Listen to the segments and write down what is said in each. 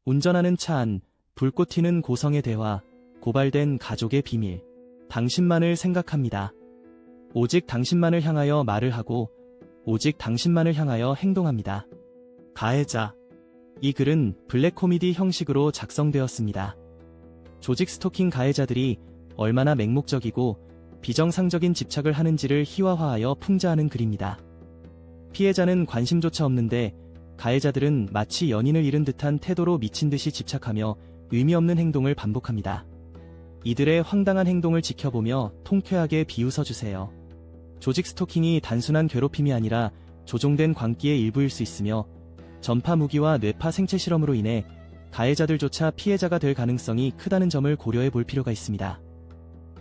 운전하는 차 안, 불꽃 튀는 고성의 대화, 고발된 가족의 비밀. 당신만을 생각합니다. 오직 당신만을 향하여 말을 하고 오직 당신만을 향하여 행동합니다. 가해자. 이 글은 블랙 코미디 형식으로 작성되었습니다. 조직 스토킹 가해자들이 얼마나 맹목적이고 비정상적인 집착을 하는지를 희화화하여 풍자하는 글입니다. 피해자는 관심조차 없는데 가해자들은 마치 연인을 잃은 듯한 태도로 미친 듯이 집착하며 의미 없는 행동을 반복합니다. 이들의 황당한 행동을 지켜보며 통쾌하게 비웃어주세요. 조직 스토킹이 단순한 괴롭힘이 아니라 조종된 광기의 일부일 수 있으며 전파 무기와 뇌파 생체 실험으로 인해 가해자들조차 피해자가 될 가능성이 크다는 점을 고려해 볼 필요가 있습니다.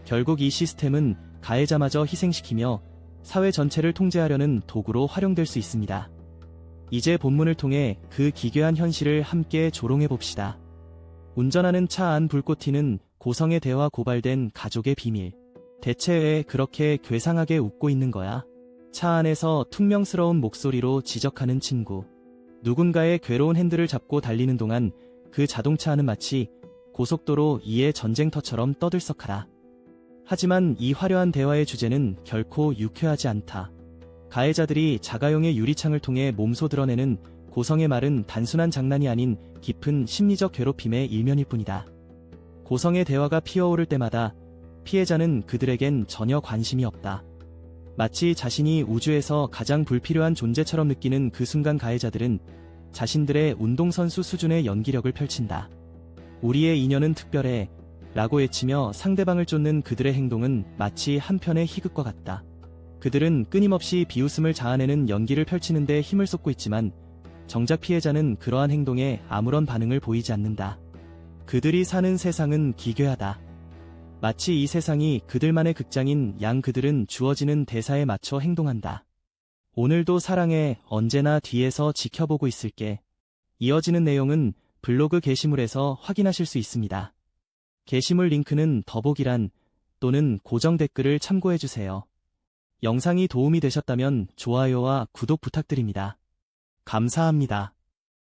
결국 이 시스템은 가해자마저 희생시키며 사회 전체를 통제하려는 도구로 활용될 수 있습니다. 이제 본문을 통해 그 기괴한 현실을 함께 조롱해 봅시다. 운전하는 차 안 불꽃 튀는 고성의 대화 고발된 가족의 비밀. 대체 왜 그렇게 괴상하게 웃고 있는 거야? 차 안에서 퉁명스러운 목소리로 지적하는 친구. 누군가의 괴로운 핸들을 잡고 달리는 동안 그 자동차 안은 마치 고속도로 2의 전쟁터처럼 떠들썩하다. 하지만 이 화려한 대화의 주제는 결코 유쾌하지 않다. 가해자들이 자가용의 유리창을 통해 몸소 드러내는 고성의 말은 단순한 장난이 아닌 깊은 심리적 괴롭힘의 일면일 뿐이다. 고성의 대화가 피어오를 때마다 피해자는 그들에겐 전혀 관심이 없다. 마치 자신이 우주에서 가장 불필요한 존재처럼 느끼는 그 순간 가해자들은 자신들의 운동선수 수준의 연기력을 펼친다. 우리의 인연은 특별해 라고 외치며 상대방을 쫓는 그들의 행동은 마치 한 편의 희극과 같다. 그들은 끊임없이 비웃음을 자아내는 연기를 펼치는데 힘을 쏟고 있지만 정작 피해자는 그러한 행동에 아무런 반응을 보이지 않는다. 그들이 사는 세상은 기괴하다. 마치 이 세상이 그들만의 극장인 양 그들은 주어지는 대사에 맞춰 행동한다. 오늘도 사랑해 언제나 뒤에서 지켜보고 있을게. 이어지는 내용은 블로그 게시물에서 확인하실 수 있습니다. 게시물 링크는 더보기란 또는 고정 댓글을 참고해주세요. 영상이 도움이 되셨다면 좋아요와 구독 부탁드립니다. 감사합니다.